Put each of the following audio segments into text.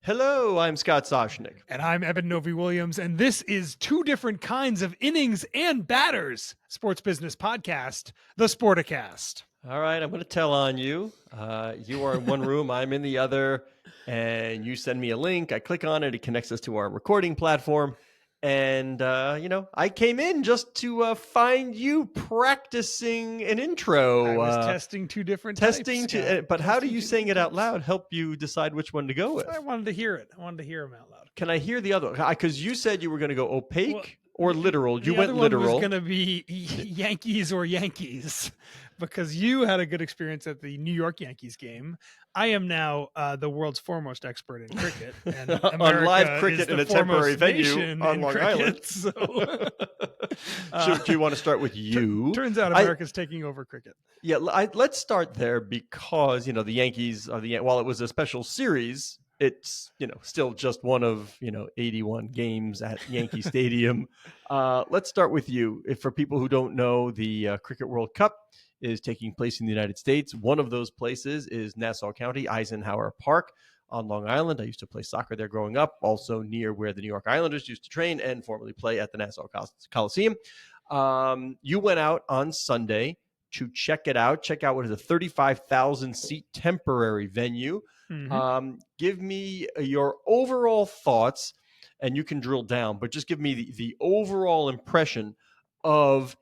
Hello, I'm Scott Soshnick. And I'm Eben Novi-Williams, and this is Two Different Kinds of Innings and Batters, sports business podcast, the Sporticast. All right, I'm going to tell on you. You are in one room, I'm in the other, and you send me a link. I click on it, it connects us to our recording platform. And, I came in just to find you practicing an intro. I was testing two different testing types. But how do you saying it out loud help you decide which one to go with? I wanted to hear it. I wanted to hear them out loud. Can I hear the other? Because you said you were going to go opaque or literal. You went other literal. One was going to be Yankees or Yankees, because you had a good experience at the New York Yankees game. I am now the world's foremost expert in cricket, and on live cricket in a temporary venue on Long Island. So, do you want to start with you? Turns out America's taking over cricket. Yeah, let's start there because the Yankees are while it was a special series, it's still just one of 81 games at Yankee Stadium. Let's start with you. If for people who don't know, the Cricket World Cup is taking place in the United States. One of those places is Nassau County, Eisenhower Park on Long Island. I used to play soccer there growing up, also near where the New York Islanders used to train and formerly play at the Nassau Coliseum. You went out on Sunday to check it out. Check out what is a 35,000 seat temporary venue. Mm-hmm. Give me your overall thoughts, and you can drill down, but just give me the overall impression of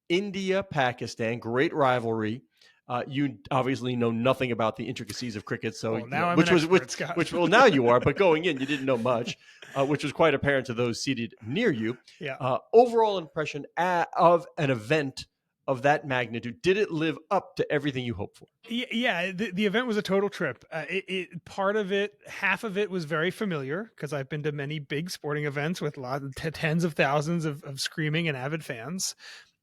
India, Pakistan, great rivalry. You obviously know nothing about the intricacies of cricket, so now I'm an expert, Scott. Now you are, but going in, you didn't know much, which was quite apparent to those seated near you. Yeah. Overall impression of an event of that magnitude. Did it live up to everything you hoped for? Yeah, the event was a total trip. Part of it, half of it was very familiar because I've been to many big sporting events with tens of thousands of screaming and avid fans.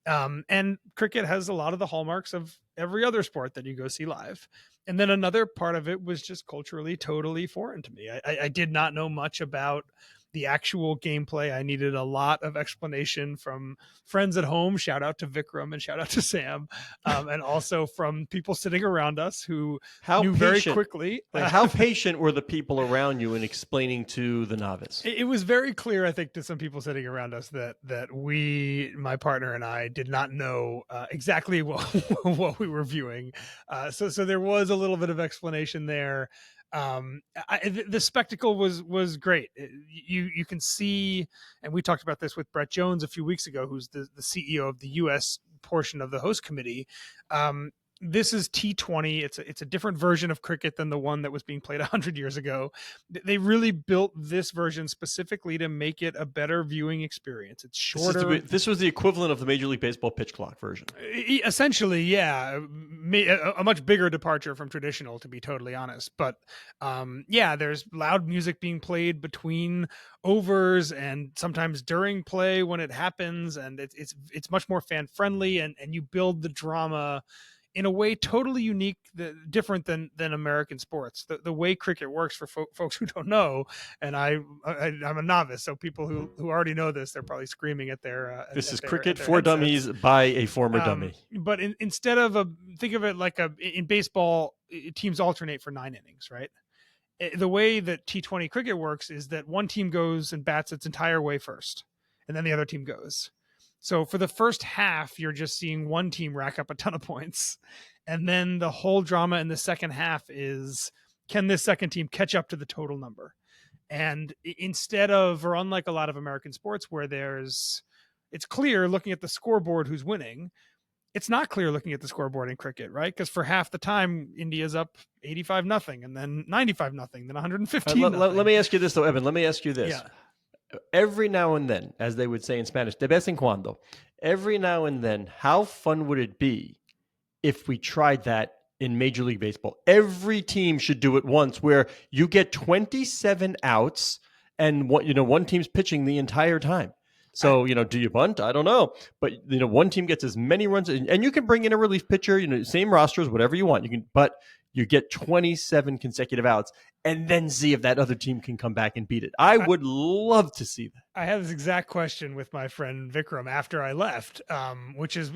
And cricket has a lot of the hallmarks of every other sport that you go see live. And then another part of it was just culturally totally foreign to me. I did not know much about the actual gameplay. I needed a lot of explanation from friends at home. Shout out to Vikram and shout out to Sam. And also from people sitting around us who knew very quickly. How patient were the people around you in explaining to the novice? It was very clear, I think, to some people sitting around us that my partner and I, did not know exactly what we were viewing. So there was a little bit of explanation there. The spectacle was great. You can see, and we talked about this with Brett Jones a few weeks ago, who's the CEO of the U.S. portion of the host committee. This is T20. It's a different version of cricket than the one that was being played 100 years ago. They really built this version specifically to make it a better viewing experience. It's shorter. This was the equivalent of the Major League Baseball pitch clock version. Essentially, yeah. A much bigger departure from traditional, to be totally honest. But there's loud music being played between overs and sometimes during play when it happens. And it's much more fan friendly, and you build the drama in a way totally unique, different than American sports. The way cricket works, for folks who don't know, and I'm a novice, so people who already know this, they're probably screaming at their. This is cricket for dummies by a former dummy. But instead of think of it like in baseball, teams alternate for 9 innings, right? The way that T20 cricket works is that one team goes and bats its entire way first, and then the other team goes. So for the first half, you're just seeing one team rack up a ton of points. And then the whole drama in the second half is, can this second team catch up to the total number? And instead of, or unlike a lot of American sports where it's clear looking at the scoreboard who's winning, it's not clear looking at the scoreboard in cricket, right? Because for half the time, India's up 85-0, and then 95-0, then 115-0. Let me ask you this, though, Evan. Let me ask you this. Yeah. Every now and then, as they would say in Spanish, de vez en cuando, every now and then, how fun would it be if we tried that in Major League Baseball? Every team should do it once, where you get 27 outs and one team's pitching the entire time. So, do you bunt? I don't know. But, one team gets as many runs, and you can bring in a relief pitcher, same rosters, whatever you want. But you get 27 consecutive outs, and then see if that other team can come back and beat it. I would love to see that. I had this exact question with my friend Vikram after I left, which is,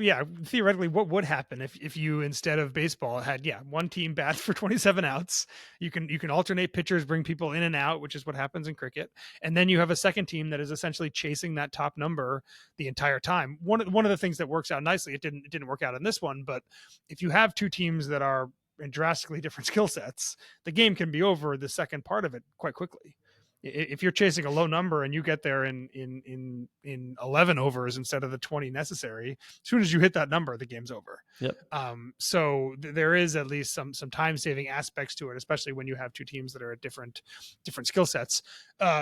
theoretically, what would happen if you, instead of baseball, had one team bats for 27 outs. You can alternate pitchers, bring people in and out, which is what happens in cricket, and then you have a second team that is essentially chasing that top number the entire time. One of the things that works out nicely, it didn't work out in this one, but if you have two teams that are in drastically different skill sets, the game can be over the second part of it quite quickly. If you're chasing a low number and you get there in 11 overs instead of the 20 necessary, as soon as you hit that number, the game's over. Yep. So there is at least some time saving aspects to it, especially when you have two teams that are at different skill sets.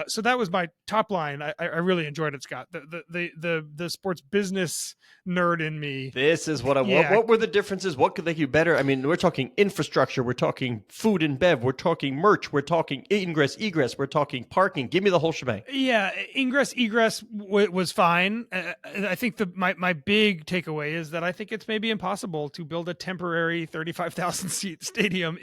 So that was my top line. I really enjoyed it, Scott. The sports business nerd in me. This is what I want. What were the differences? What could they do better? I mean, we're talking infrastructure. We're talking food and bev. We're talking merch. We're talking ingress, egress. We're talking parking. Give me the whole shebang. Yeah, ingress, egress was fine. I think my big takeaway is that I think it's maybe impossible to build a temporary 35,000 seat stadium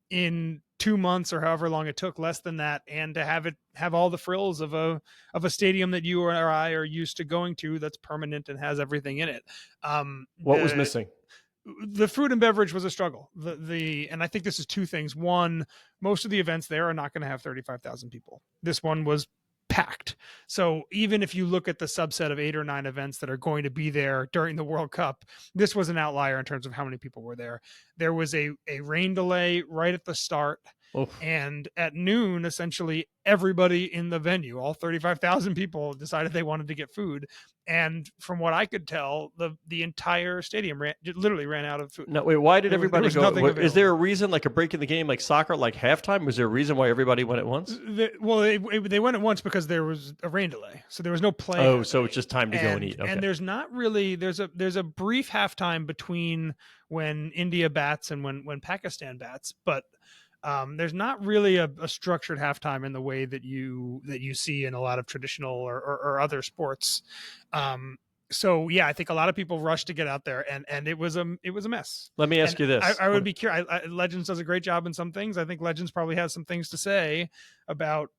in 2 months or however long it took, less than that, and to have all the frills of a stadium that you or I are used to going to that's permanent and has everything in it. What was missing? The food and beverage was a struggle. And I think this is two things. One, most of the events there are not going to have 35,000 people. This one was packed. So even if you look at the subset of 8 or 9 events that are going to be there during the World Cup, this was an outlier in terms of how many people were there. There was a rain delay right at the start. Oof. And at noon, essentially everybody in the venue, all 35,000 people, decided they wanted to get food. And from what I could tell, the entire stadium literally ran out of food. No, wait, why did everybody go? Is there a reason, like a break in the game, like soccer, like halftime? Was there a reason why everybody went at once? They went at once because there was a rain delay, so there was no play. Oh, so it's just time to go and eat. Okay. And there's not really there's a brief halftime between when India bats and when Pakistan bats, but there's not really a structured halftime in the way that you see in a lot of traditional or other sports. So yeah, I think a lot of people rushed to get out there, and it was a mess. Let me ask you this: I would be curious. Legends does a great job in some things. I think Legends probably has some things to say about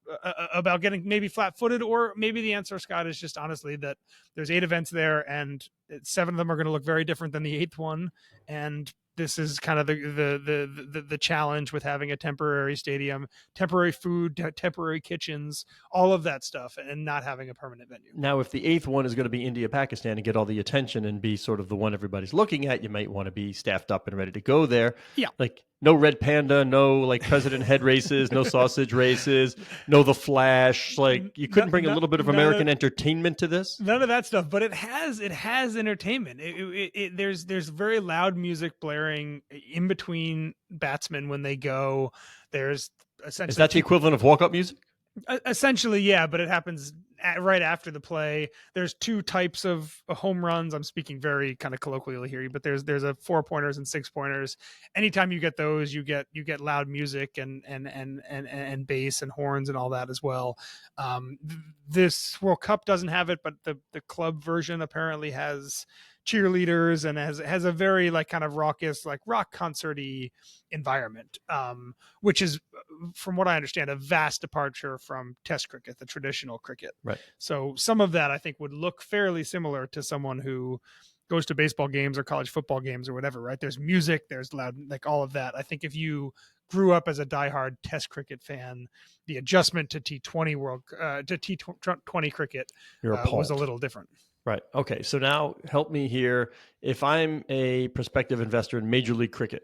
getting maybe flat-footed, or maybe the answer, Scott, is just honestly that there's 8 events there, and 7 of them are going to look very different than the 8th one, and this is kind of the challenge with having a temporary stadium, temporary food, temporary kitchens, all of that stuff, and not having a permanent venue. Now, if the 8th one is going to be India, Pakistan, and get all the attention and be sort of the one everybody's looking at, you might want to be staffed up and ready to go there. Yeah. Like no Red Panda, no like president head races, no sausage races, no The Flash. Like you couldn't bring a little bit of American entertainment to this? None of that stuff, but it has entertainment. There's very loud music blaring in between batsmen when they go. There's essentially, is that the equivalent of walk-up music? Essentially, yeah, but it happens right after the play. There's 2 types of home runs. I'm speaking very kind of colloquially here, but there's a 4-pointers and 6-pointers. Anytime you get those, you get loud music and bass and horns and all that as well. This World Cup doesn't have it, but the club version apparently has cheerleaders and has a very like kind of raucous, like rock concert-y environment, which is, from what I understand, a vast departure from Test cricket, the traditional cricket. Right. So some of that I think would look fairly similar to someone who goes to baseball games or college football games or whatever, right? There's music, there's loud, like all of that. I think if you grew up as a diehard Test cricket fan, the adjustment to T20 cricket was a little different. Right. Okay. So now help me here. If I'm a prospective investor in Major League Cricket,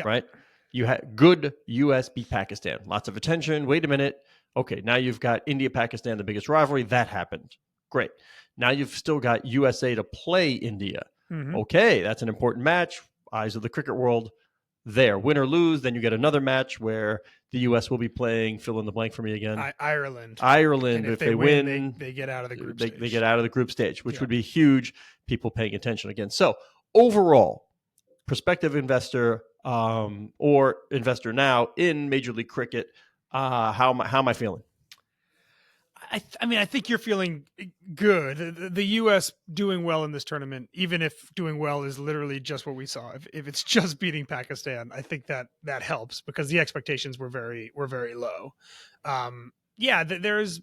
right? You had good US beat Pakistan. Lots of attention. Wait a minute. Okay. Now you've got India, Pakistan, the biggest rivalry. That happened. Great. Now you've still got USA to play India. Mm-hmm. Okay. That's an important match. Eyes of the cricket world there. Win or lose, then you get another match where the U.S. will be playing, fill in the blank for me again. Ireland. And if they win, they get out of the group stage. They get out of the group stage, which would be huge. People paying attention again. So overall, prospective investor or investor now in Major League Cricket, how am I feeling? I mean, I think you're feeling good. The U.S. doing well in this tournament, even if doing well is literally just what we saw. If it's just beating Pakistan, I think that helps because the expectations were very low. Yeah, there's.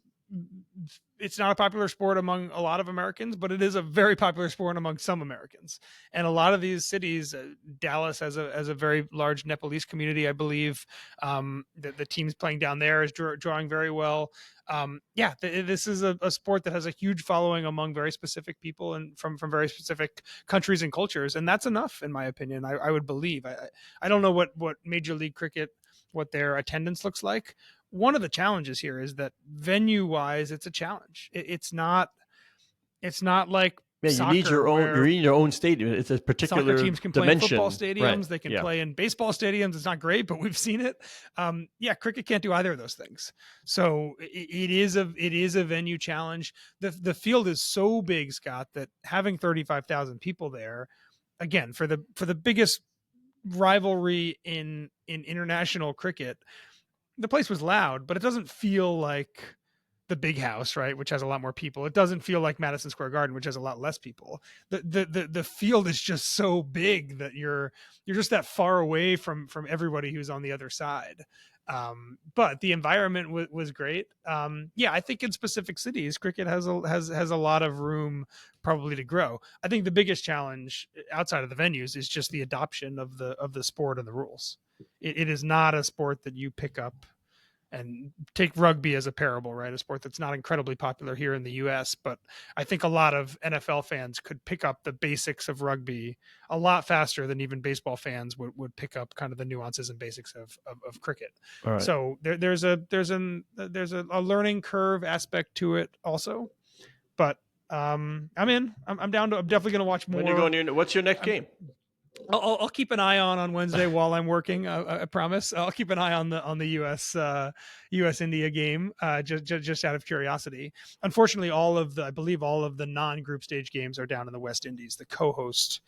It's not a popular sport among a lot of Americans, but it is a very popular sport among some Americans. And a lot of these cities, Dallas has a very large Nepalese community, I believe. The teams playing down there is drawing very well. This is a sport that has a huge following among very specific people and from very specific countries and cultures. And that's enough, in my opinion, I would believe. I don't know what Major League Cricket, what their attendance looks like. One of the challenges here is that venue wise, it's a challenge. It's not like you need your own. You need your own stadium. It's a particular soccer teams can play dimension. in football stadiums. Right. They can play in baseball stadiums. It's not great, but we've seen it. Cricket can't do either of those things. So it is a venue challenge. The field is so big, Scott, that having 35,000 people there, again, for the biggest rivalry in international cricket. The place was loud, but it doesn't feel like the Big House, right, which has a lot more people. It doesn't feel like Madison Square Garden, which has a lot less people. The field is just so big that you're just that far away from everybody who's on the other side. But the environment was great. I think in specific cities, cricket has a lot of room probably to grow. I think the biggest challenge outside of the venues is just the adoption of the sport and the rules. It is not a sport that you pick up, and take rugby as a parable, right? A sport that's not incredibly popular here in the US, but I think a lot of NFL fans could pick up the basics of rugby a lot faster than even baseball fans would pick up kind of the nuances and basics of cricket. Right. So there's a learning curve aspect to it also, but I'm in. I'm down to. I'm definitely going to watch more. When you're going, what's your next game? I'll keep an eye on Wednesday while I'm working. I promise. I'll keep an eye on the U.S. India game just out of curiosity. Unfortunately, I believe all of the non-group stage games are down in the West Indies, the co-host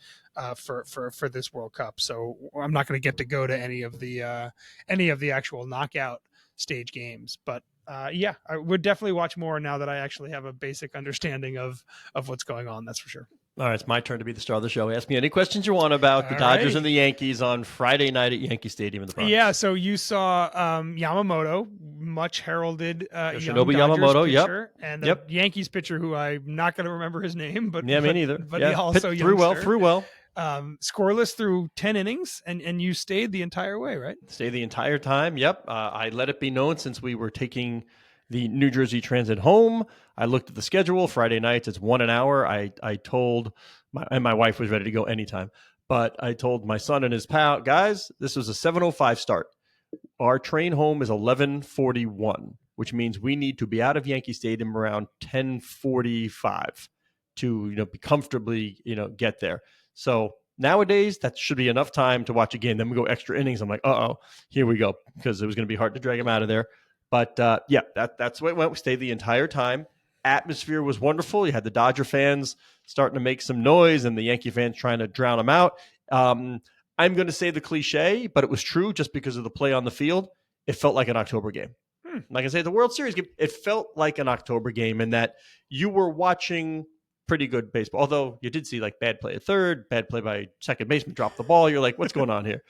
for this World Cup. So I'm not going to get to go to any of the actual knockout stage games, but. I would definitely watch more now that I actually have a basic understanding of what's going on. That's for sure. All right, it's my turn to be the star of the show. Ask me any questions you want about the Dodgers and the Yankees on Friday night at Yankee Stadium in the Bronx. Yeah, so you saw Yamamoto, much heralded Yoshinobu Yamamoto, pitcher, and the Yankees pitcher who I'm not going to remember his name, but me neither. But he also threw well. Scoreless through 10 innings, and you stayed the entire way, right? Stayed the entire time. Yep. I let it be known since we were taking the New Jersey Transit home. I looked at the schedule. Friday nights, it's 1 hour. I told my wife was ready to go anytime, but I told my son and his pal, guys, this was a 7:05 start. Our train home is 11:41, which means we need to be out of Yankee Stadium around 10:45 to be comfortably get there. So nowadays, that should be enough time to watch a game. Then we go extra innings. I'm like, here we go, because it was going to be hard to drag him out of there. But that's the way it went. We stayed the entire time. Atmosphere was wonderful. You had the Dodger fans starting to make some noise and the Yankee fans trying to drown them out. I'm going to say the cliche, but it was true just because of the play on the field. It felt like an October game. Like I say, the World Series game, it felt like an October game in that you were watching pretty good baseball. Although you did see like bad play at third, bad play by second baseman, drop the ball. You're like, what's going on here?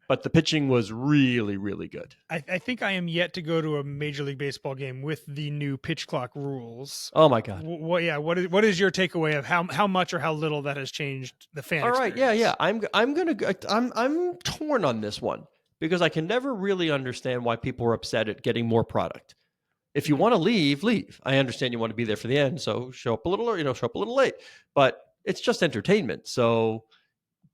But the pitching was really, really good. I think I am yet to go to a Major League Baseball game with the new pitch clock rules. Oh my God! What is your takeaway of how much or how little that has changed the fan? All right, experience? I'm torn on this one because I can never really understand why people are upset at getting more product. If you want to leave. I understand you want to be there for the end, so show up a little, show up a little late. But it's just entertainment, so.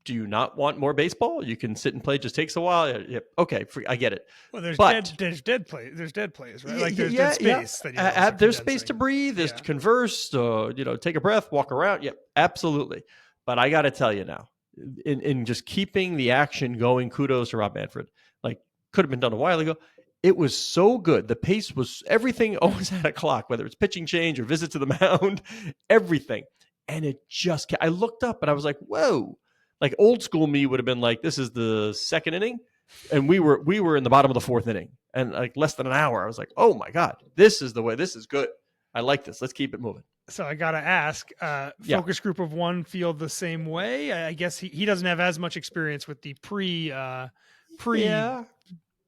Do you not want more baseball? You can sit and play. It just takes a while. Yep. Okay. I get it. Well, there's dead plays. There's dead plays, right? Like there's dead space. Yeah. There's space to breathe. There's to converse. Take a breath, walk around. Yep. Absolutely. But I got to tell you now, in just keeping the action going, kudos to Rob Manfred. Like could have been done a while ago. It was so good. The pace was everything always had a clock, whether it's pitching change or visit to the mound, everything. And it just, I looked up and I was like, whoa. Like old school me would have been like, this is the second inning. And we were in the bottom of the fourth inning, and like less than an hour. I was like, oh my God, this is the way. This is good. I like this. Let's keep it moving. So I got to ask, focus group of one feel the same way? I guess he doesn't have as much experience with the pre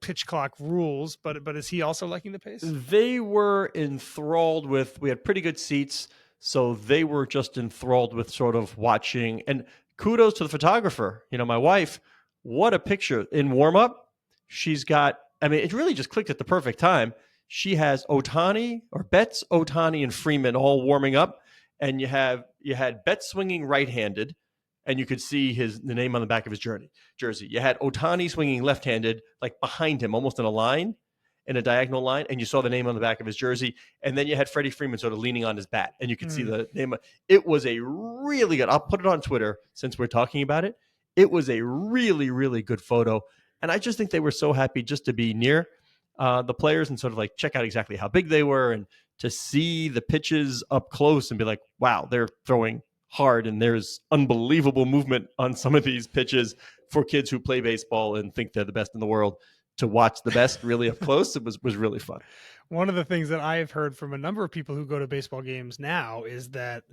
pitch clock rules, but is he also liking the pace? They were enthralled with, we had pretty good seats. So they were just enthralled with sort of watching, and kudos to the photographer. My wife, what a picture in warm up. She's got, it really just clicked at the perfect time. She has Betts, Ohtani, and Freeman all warming up, and you had Betts swinging right-handed, and you could see the name on the back of his jersey. You had Ohtani swinging left-handed, like behind him, almost in a diagonal line, and you saw the name on the back of his jersey, and then you had Freddie Freeman sort of leaning on his bat, and you could see the name. It was a really good. I'll put it on Twitter since we're talking about it. It was a really, really good photo, and I just think they were so happy just to be near the players and sort of like check out exactly how big they were and to see the pitches up close and be like, wow, they're throwing hard and there's unbelievable movement on some of these pitches for kids who play baseball and think they're the best in the world. To watch the best really up close, it was really fun. One of the things that I've heard from a number of people who go to baseball games now is that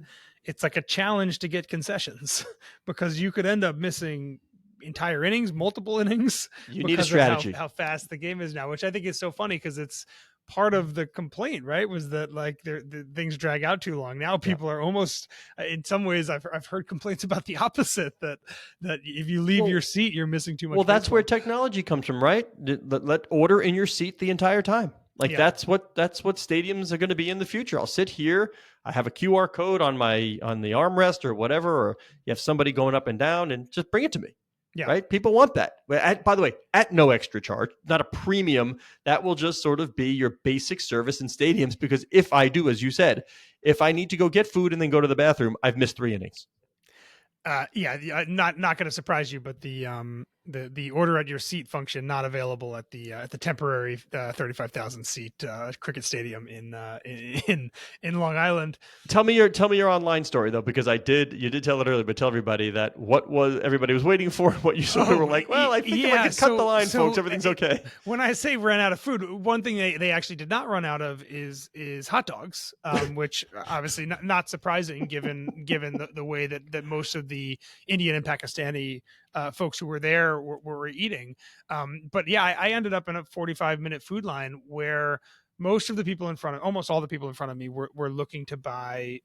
it's like a challenge to get concessions because you could end up missing entire innings, multiple innings. You need a strategy. How fast the game is now, which I think is so funny because it's part of the complaint, right? Was that like the things drag out too long. Now people are almost, in some ways, I've heard complaints about the opposite, that if you leave your seat, you're missing too much. Well, that's where technology comes from, right? Let order in your seat the entire time. That's what stadiums are going to be in the future. I'll sit here. I have a QR code on the armrest or whatever, or you have somebody going up and down, and just bring it to me. Yeah. Right. People want that. By the way, at no extra charge, not a premium. That will just sort of be your basic service in stadiums. Because if I do, as you said, if I need to go get food and then go to the bathroom, I've missed 3 innings. Not going to surprise you, but the order at your seat function not available at the temporary 35,000 seat cricket stadium in Long Island. Tell me your online story though, because you did tell it earlier, but tell everybody that what was everybody was waiting for, what you sort of were like, well, I think if I could cut the line, folks, everything's okay. When I say ran out of food, one thing they actually did not run out of is hot dogs, which obviously not surprising given the way that most of the Indian and Pakistani folks who were there were eating. But yeah, I ended up in a 45-minute food line where almost all the people in front of me were looking to buy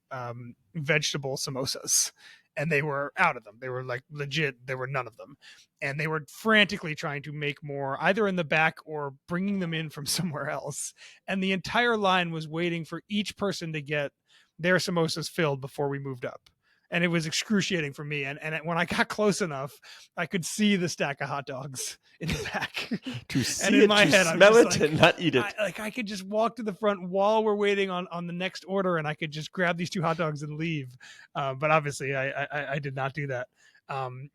vegetable samosas, and they were out of them. They were like legit, there were none of them. And they were frantically trying to make more either in the back or bringing them in from somewhere else. And the entire line was waiting for each person to get their samosas filled before we moved up. And it was excruciating for me. And when I got close enough, I could see the stack of hot dogs in the back. To see and in my head, smell it, and not eat it. I could just walk to the front while we're waiting on the next order, and I could just grab these 2 hot dogs and leave. But obviously, I did not do that.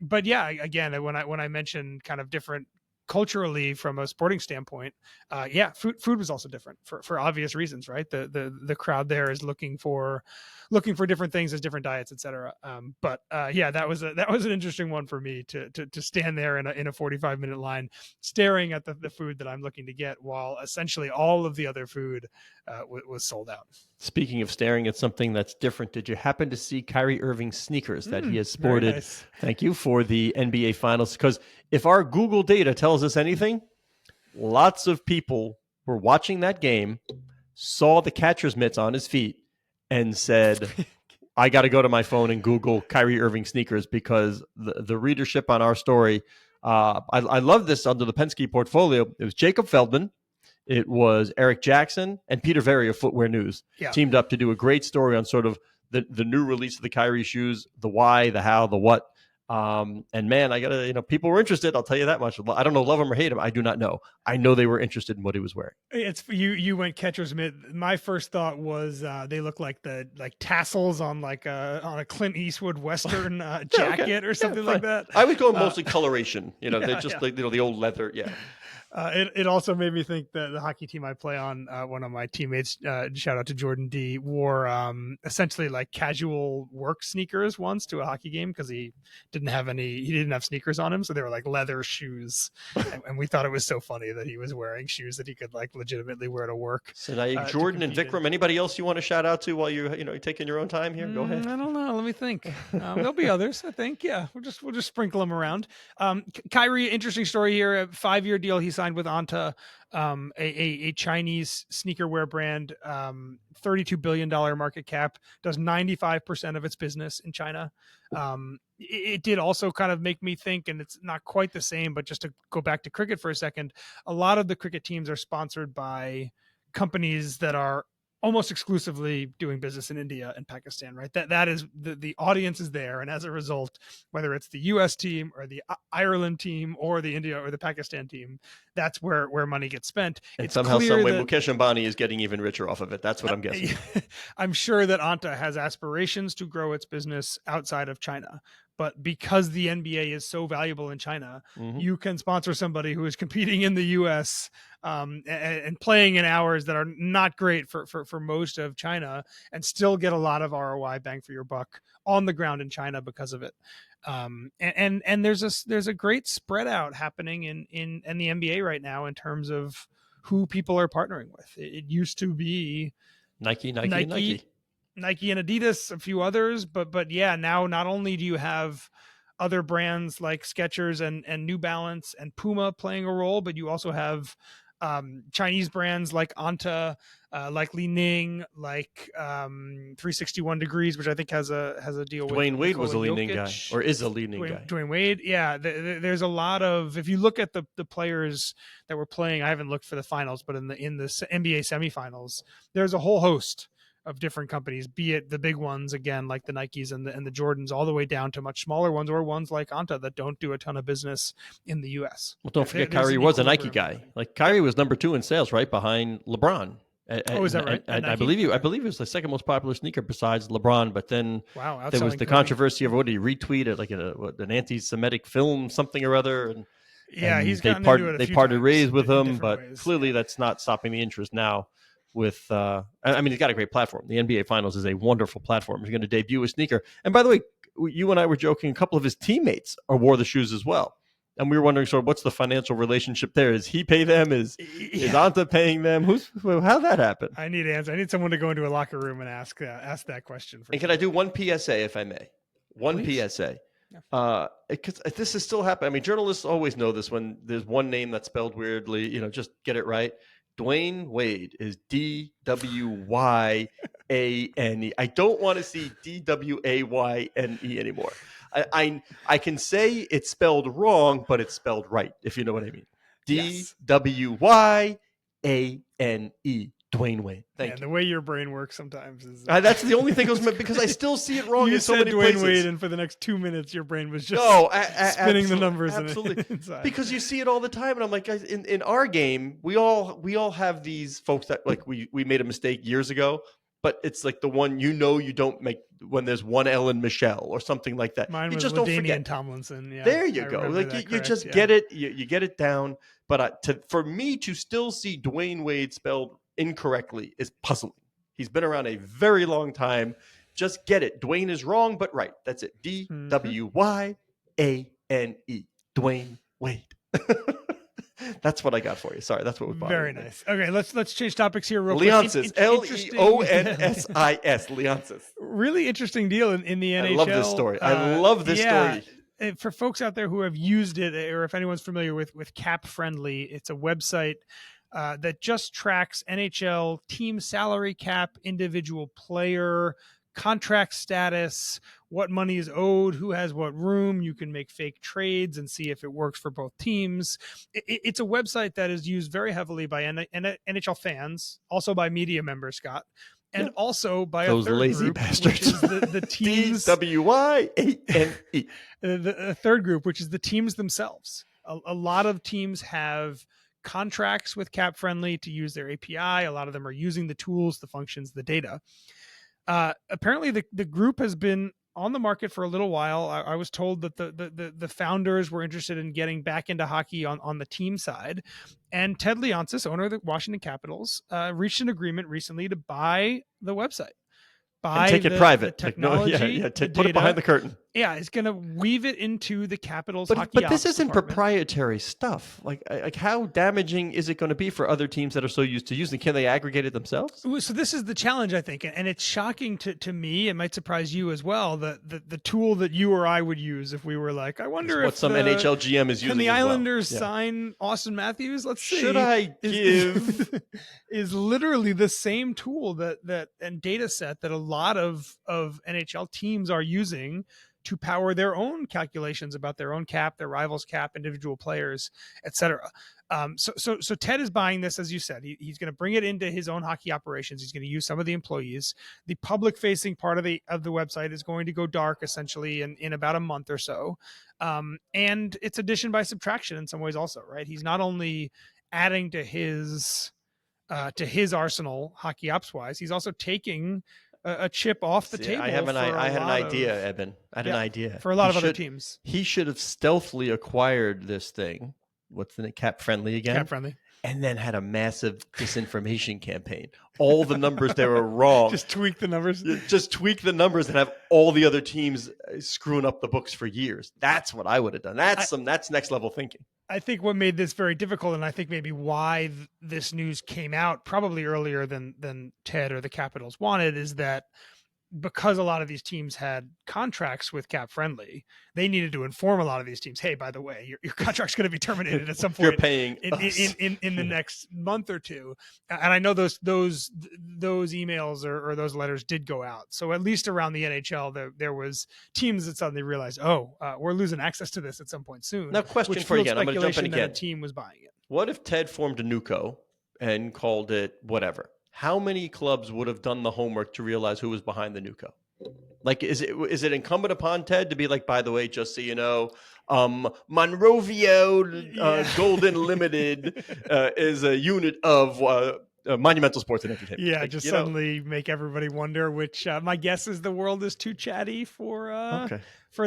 But yeah, again, when I mentioned kind of different culturally from a sporting standpoint, food was also different for obvious reasons, right? The crowd there is looking for different things as different diets, etc. But that was an interesting one for me to stand there in a 45-minute line staring at the food that I'm looking to get while essentially all of the other food was sold out. Speaking of staring at something that's different, did you happen to see Kyrie Irving's sneakers that he has sported? Nice. Thank you, for the NBA Finals. Because if our Google data tells us anything, lots of people were watching that game, saw the catcher's mitts on his feet, and said, I got to go to my phone and Google Kyrie Irving sneakers, because the readership on our story, I love this under the Penske portfolio. It was Jacob Feldman, it was Eric Jackson, and Peter Very of Footwear News teamed up to do a great story on sort of the new release of the Kyrie shoes, the why, the how, the what. And man, I gotta, people were interested. I'll tell you that much. I don't know, love him or hate him. I do not know. I know they were interested in what he was wearing. It's you went catcher's mitt. My first thought was they look like the tassels on on a Clint Eastwood Western jacket or something like that. I would go mostly coloration. They're just like the old leather. Yeah. It also made me think that the hockey team I play on, one of my teammates, shout out to Jordan D, wore essentially like casual work sneakers once to a hockey game because he didn't have sneakers on him, so they were like leather shoes, and we thought it was so funny that he was wearing shoes that he could like legitimately wear to work. So now Jordan and Vikram. Anybody else you want to shout out to while you're taking your own time here? Go ahead. I don't know. Let me think. There'll be others, I think. Yeah, we'll just sprinkle them around. Kyrie, interesting story here. A 5-year deal he signed with Anta, a Chinese sneakerwear brand, $32 billion market cap, does 95% of its business in China. It did also kind of make me think, and it's not quite the same, but just to go back to cricket for a second, a lot of the cricket teams are sponsored by companies that are almost exclusively doing business in India and Pakistan, right? That is the audience is there. And as a result, whether it's the US team or the Ireland team or the India or the Pakistan team, that's where money gets spent. And it's somehow, clear some way, that Mukesh Ambani is getting even richer off of it. That's what I'm guessing. I'm sure that Anta has aspirations to grow its business outside of China. But because the NBA is so valuable in China, you can sponsor somebody who is competing in the US and playing in hours that are not great for most of China and still get a lot of ROI bang for your buck on the ground in China because of it. And there's a great spread out happening in the NBA right now in terms of who people are partnering with. It used to be Nike, and Adidas, a few others, but yeah, now not only do you have other brands like Skechers and New Balance and Puma playing a role, but you also have Chinese brands like Anta, like Li Ning, like 361 Degrees, which I think has a deal with Dwayne Wade was a Li Jokic. Ning guy, or is a Li Ning guy. Dwayne Wade, yeah. There's a lot of, if you look at the players that were playing, I haven't looked for the finals, but in the NBA semifinals, there's a whole host of different companies, be it the big ones again like the Nikes and the Jordans, all the way down to much smaller ones or ones like Anta that don't do a ton of business in the US. Well, don't forget Kyrie was a Nike guy. Like Kyrie was number 2 in sales, right behind LeBron. Is that right? I believe it was the second most popular sneaker besides LeBron. But then there was the controversy of what he retweeted, like an anti-Semitic film, something or other, and he's they parted ways with him. But clearly, that's not stopping the interest now. With he's got a great platform. The NBA Finals is a wonderful platform. He's going to debut a sneaker. And by the way, you and I were joking. A couple of his teammates wore the shoes as well. And we were wondering, sort of, what's the financial relationship there? Is he pay them? Is Anta paying them? How'd that happen? I need answers. I need someone to go into a locker room and ask that question. And can I do one PSA, if I may? Please. PSA. Yeah. Because this is still happening. I mean, journalists always know this when there's one name that's spelled weirdly. Just get it right. Dwayne Wade is Dwyane. I don't want to see Dwayne anymore. I can say it's spelled wrong, but it's spelled right, if you know what I mean. Dwyane. Dwayne Wade. Thank you. The way your brain works sometimes is that's the only thing I was because I still see it wrong in so many Dwayne places. Wade, and for the next 2 minutes, your brain was just spinning the numbers. Absolutely, because you see it all the time, and I'm like, guys, in our game, we all have these folks that like we made a mistake years ago, but it's like the one you don't make when there's one Ellen Michelle or something like that. Mine you was just LaDainian don't forget. Tomlinson. Yeah, there you go. Like you just get it. You get it down. But for me to still see Dwayne Wade spelled incorrectly is puzzling. He's been around a very long time. Just get it. Dwayne is wrong, but right. That's it. Dwyane. Dwayne Wade. That's what I got for you. Sorry, that's what was bothering me. Very nice. Okay, let's change topics here real Leonsis, quick. Leonsis. Leonsis. Really interesting deal in the NHL. I love this story. I love this story. For folks out there who have used it, or if anyone's familiar with CapFriendly, it's a website that just tracks NHL team salary cap, individual player, contract status, what money is owed, who has what room. You can make fake trades and see if it works for both teams. It's a website that is used very heavily by NHL fans, also by media members, Scott, and also by those lazy group, bastards. Which is the teams. Dwyane. The third group, which is the teams themselves. A lot of teams have contracts with CapFriendly to use their API. A lot of them are using the tools, the functions, the data. Apparently the group has been on the market for a little while. I was told that the founders were interested in getting back into hockey on the team side, and Ted Leonsis, owner of the Washington Capitals, reached an agreement recently to buy the website, And buy take it the private. technology, the Put it behind data. the curtain. Yeah, it's going to weave it into the Capitals But hockey this ops isn't department. proprietary stuff. Like how damaging is it going to be for other teams that are so used to using it? Can they aggregate it themselves? So this is the challenge, I think, and it's shocking to me. It might surprise you as well. The tool that you or I would use if we were like, I wonder What if some NHL GM is using. Can the as Islanders well. sign Austin Matthews? Let's see. Should I give? Is literally the same tool that and data set that a lot of NHL teams are using to power their own calculations about their own cap, their rivals' cap, individual players, etc. So Ted is buying this, as you said. He's going to bring it into his own hockey operations. He's going to use some of the employees. The public-facing part of the website is going to go dark essentially in about a month or so, and it's addition by subtraction in some ways also, right? He's not only adding to his arsenal hockey ops wise, he's also taking a chip off the table. I had an idea, Eben. I had an idea for a lot of other teams. He should have stealthily acquired this thing. What's the name? CapFriendly again? CapFriendly. And then had a massive disinformation campaign. All the numbers they were wrong. Just tweak the numbers. Just tweak the numbers and have all the other teams screwing up the books for years. That's what I would have done. That's next level thinking. I think what made this very difficult, and I think maybe why this news came out probably earlier than Ted or the Capitals wanted, is that because a lot of these teams had contracts with CapFriendly, they needed to inform a lot of these teams, hey, by the way, your contract's going to be terminated at some point. You're paying in the next month or two. And I know those emails or those letters did go out. So at least around the NHL, there was teams that suddenly realized, we're losing access to this at some point soon. Now, question for you again. I'm going to jump in again. A team was buying it. What if Ted formed a NUCO and called it whatever? How many clubs would have done the homework to realize who was behind the NUCO? Like, is it incumbent upon Ted to be like, by the way, just so you know, Monrovia Golden Limited is a unit of Monumental Sports and Entertainment. Yeah, like, just suddenly make everybody wonder. Which my guess is the world is too chatty for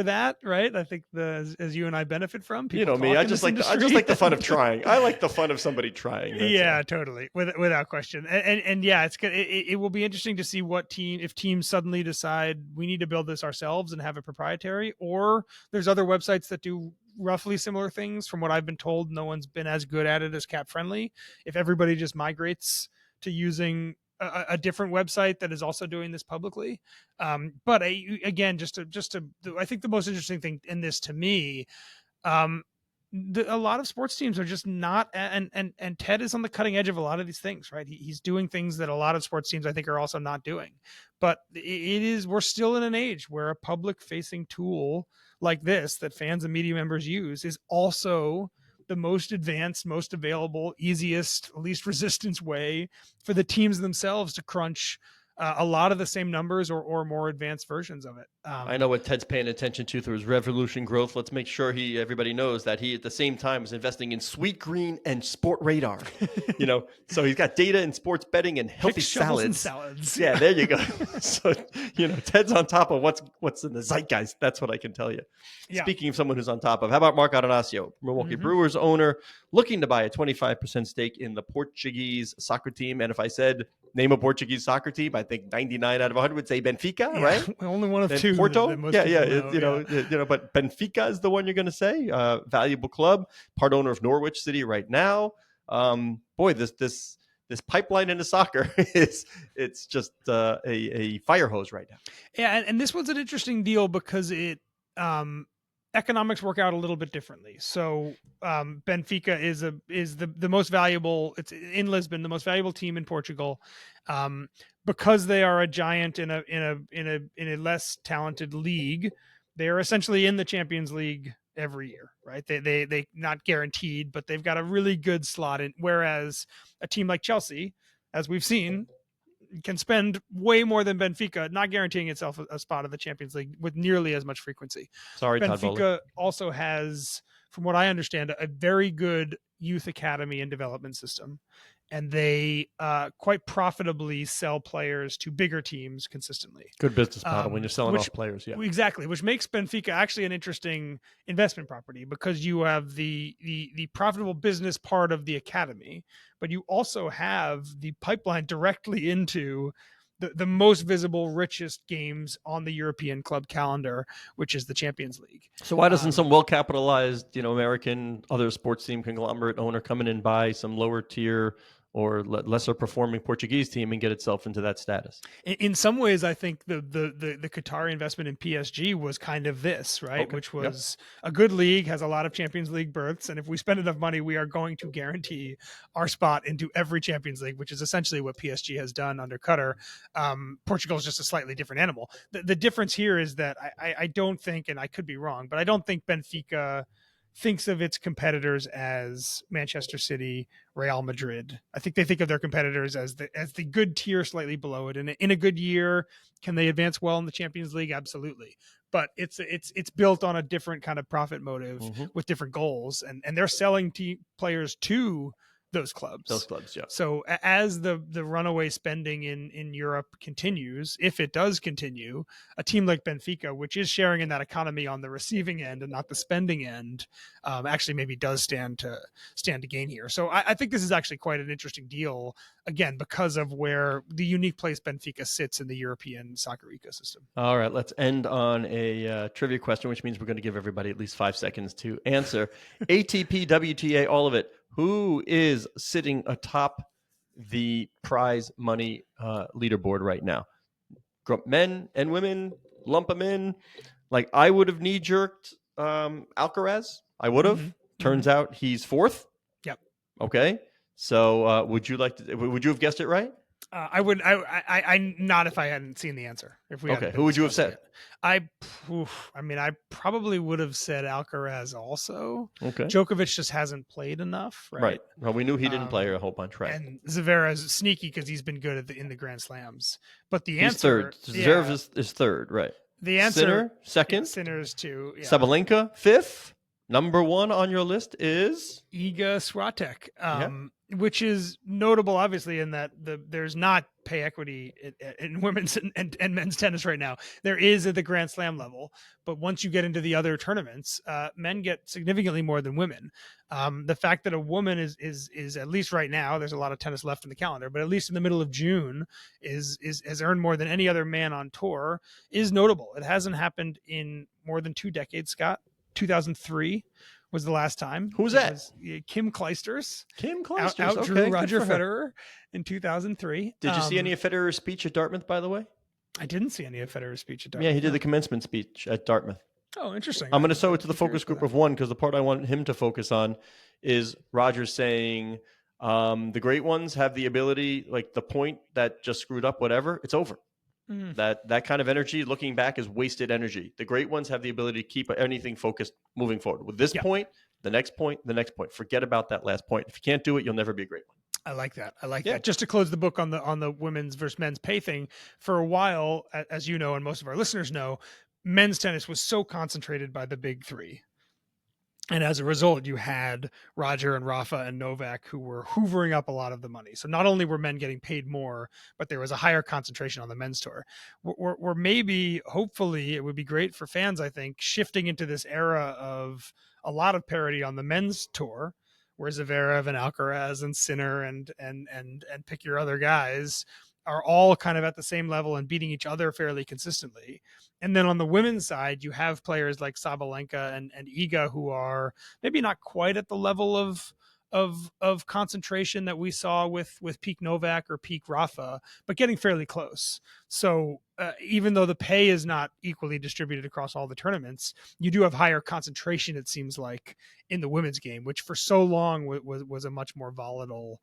that, right? I think as you and I benefit from. People, you know me, I just like the fun of trying. I like the fun of somebody trying. Yeah, totally, without question. And yeah, it will be interesting to see if teams suddenly decide we need to build this ourselves and have it proprietary, or there's other websites that do roughly similar things. From what I've been told, no one's been as good at it as CapFriendly. If everybody just migrates to using a different website that is also doing this publicly. But again, just to, I think the most interesting thing in this to me, a lot of sports teams are just not, and Ted is on the cutting edge of a lot of these things, right? He's doing things that a lot of sports teams I think are also not doing. But we're still in an age where a public facing tool like this that fans and media members use is also the most advanced, most available, easiest, least resistance way for the teams themselves to crunch a lot of the same numbers or more advanced versions of it. I know what Ted's paying attention to through his Revolution growth. Let's make sure everybody knows that he at the same time is investing in Sweet Green and Sport Radar. So he's got data in sports betting and healthy salads. Yeah, there you go. So Ted's on top of what's in the zeitgeist. That's what I can tell you. Yeah. Speaking of someone who's on top of, how about Mark Atanasio, Milwaukee Brewers owner, looking to buy a 25% stake in the Portuguese soccer team? And if I said name a Portuguese soccer team, I think 99 out of 100 would say Benfica, right? Only one of two. Porto, but Benfica is the one you're going to say. Valuable club, part owner of Norwich City right now. This pipeline into soccer it's just a fire hose right now. Yeah, and this was an interesting deal because it economics work out a little bit differently. So Benfica is the most valuable. It's in Lisbon, the most valuable team in Portugal, because they are a giant in a less talented league. They are essentially in the Champions League every year, right? They not guaranteed, but they've got a really good slot in. Whereas a team like Chelsea, as we've seen, can spend way more than Benfica, not guaranteeing itself a spot in the Champions League with nearly as much frequency. Sorry, Benfica also has, from what I understand, a very good youth academy and development system. and they quite profitably sell players to bigger teams consistently. Good business model when you're selling off players. Yeah, exactly. Which makes Benfica actually an interesting investment property, because you have the profitable business part of the academy, but you also have the pipeline directly into the most visible, richest games on the European club calendar, which is the Champions League. So why doesn't some well-capitalized, American other sports team conglomerate owner come in and buy some lower tier or lesser performing Portuguese team and get itself into that status? In some ways, I think the Qatari investment in PSG was kind of this, right? Okay. Which was a good league, has a lot of Champions League berths, and if we spend enough money, we are going to guarantee our spot into every Champions League, which is essentially what PSG has done under Qatar. Portugal is just a slightly different animal. The difference here is that I don't think, and I could be wrong, but I don't think Benfica thinks of its competitors as Manchester City, Real Madrid. I think they think of their competitors as the good tier slightly below it. And in a good year, can they advance well in the Champions League? Absolutely. But it's built on a different kind of profit motive with different goals, and they're selling players to those clubs. Yeah. So as the runaway spending in Europe continues, if it does continue, a team like Benfica, which is sharing in that economy on the receiving end and not the spending end, actually maybe does stand to gain here. So I think this is actually quite an interesting deal, again, because of where the unique place Benfica sits in the European soccer ecosystem. All right, let's end on a trivia question, which means we're going to give everybody at least 5 seconds to answer. ATP, WTA, all of it. Who is sitting atop the prize money leaderboard right now? Men and women, lump them in. Like, I would have knee-jerked Alcaraz. I would have. Turns out he's fourth. Yep. Okay. So would you have guessed it right? I would. I not if I hadn't seen the answer. If we who would you have said? I mean, I probably would have said Alcaraz also. Okay. Djokovic just hasn't played enough, right? Right. Well, we knew he didn't play a whole bunch, right? And Zverev's sneaky because he's been good in the Grand Slams. But the answer, Zverev is third, right? The answer, Sinner second. Sinner's two. Yeah. Sabalenka fifth. Number one on your list is Iga Swiatek, which is notable, obviously, in that there's not pay equity in women's and men's tennis right now. There is at the Grand Slam level, but once you get into the other tournaments, men get significantly more than women. The fact that a woman is at least right now, there's a lot of tennis left in the calendar, but at least in the middle of June has earned more than any other man on tour is notable. It hasn't happened in more than 2 decades, Scott. 2003 was the last time. Who's that? Kim Clijsters. Kim Clijsters outdrew Roger Federer in 2003. Did you see any of Federer's speech at Dartmouth, by the way? I didn't see any of Federer's speech at Dartmouth. Yeah, he did the commencement speech at Dartmouth. Oh, interesting. I'm going to show it to the focus group of one because the part I want him to focus on is Roger saying the great ones have the ability, like the point that just screwed up, whatever, it's over. That kind of energy, looking back, is wasted energy. The great ones have the ability to keep anything focused moving forward. With this point, the next point, the next point. Forget about that last point. If you can't do it, you'll never be a great one. I like that. Just to close the book on the women's versus men's pay thing, for a while, as you know, and most of our listeners know, men's tennis was so concentrated by the big three. And as a result, you had Roger and Rafa and Novak who were hoovering up a lot of the money. So not only were men getting paid more, but there was a higher concentration on the men's tour. We're maybe, hopefully, it would be great for fans, I think, shifting into this era of a lot of parity on the men's tour, where Zverev and Alcaraz and Sinner and pick your other guys are all kind of at the same level and beating each other fairly consistently. And then on the women's side, you have players like Sabalenka and Iga who are maybe not quite at the level of concentration that we saw with peak Novak or peak Rafa, but getting fairly close. So even though the pay is not equally distributed across all the tournaments, you do have higher concentration, it seems like, in the women's game, which for so long was a much more volatile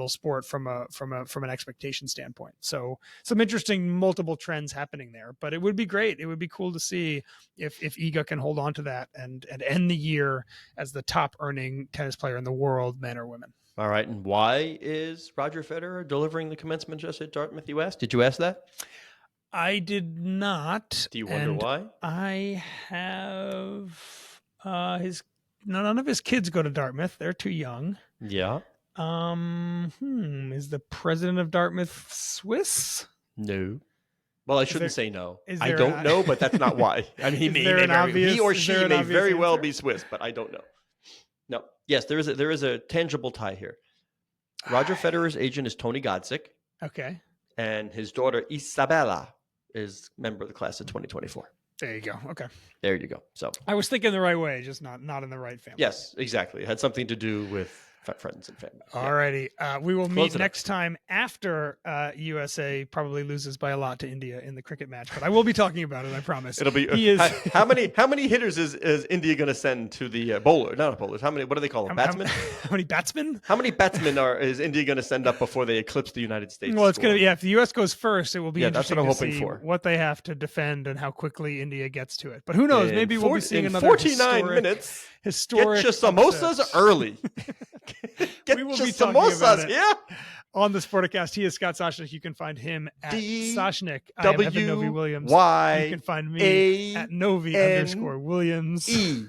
sport from an expectation standpoint. So some interesting multiple trends happening there, but it would be great. It would be cool to see if Iga can hold on to that and end the year as the top earning tennis player in the world, men or women. All right. And why is Roger Federer delivering the commencement just at Dartmouth, you asked? Did you ask that? I did not. Do you wonder why? I have none of his kids go to Dartmouth. They're too young. Yeah. Is the president of Dartmouth Swiss? No. Well, I shouldn't there- say no. is I there don't an- know, but that's not why. I mean, Is there an he or obvious- is she there an may obvious very well answer? be Swiss, but I don't know. No. Yes, there is a tangible tie here. Roger Federer's agent is Tony Godsick, Okay. and his daughter Isabella is member of the class of 2024. There you go. Okay. There you go. So I was thinking the right way, just not in the right family. yes, exactly. It had something to do with friends and family. Yeah. Alrighty. We will Close meet it up. next time after USA probably loses by a lot to India in the cricket match, but I will be talking about it, I promise. It'll be He is how many hitters is India going to send to the bowler? Not bowlers. How many? What do they call them? Batsmen. How many batsmen? How many batsmen is India going to send up before they eclipse the United States? Well, it's score? going to if the US goes first, it will be Yeah, that's interesting what I'm to hoping see for. what they have to defend and how quickly India gets to it. But who knows? In Maybe we'll be seeing in another 49 minutes. historic Get your samosas upset. early. Get We will your be talking about samosas it. here. On the Sporticast, he is Scott Soshnick. You can find him at D- Soshnick. I am Evan Novi Williams. Y You can find me A at Novi N _Williams. E.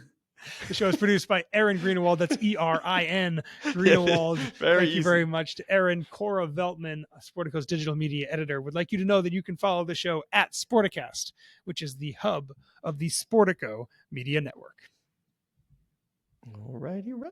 The show is produced by Aaron Greenewald. That's ERIN Greenewald. Very Thank you easy. very much to Aaron. Cora Veltman, Sportico's digital media editor, would like you to know that you can follow the show at Sporticast, which is the hub of the Sportico Media Network. All righty, right.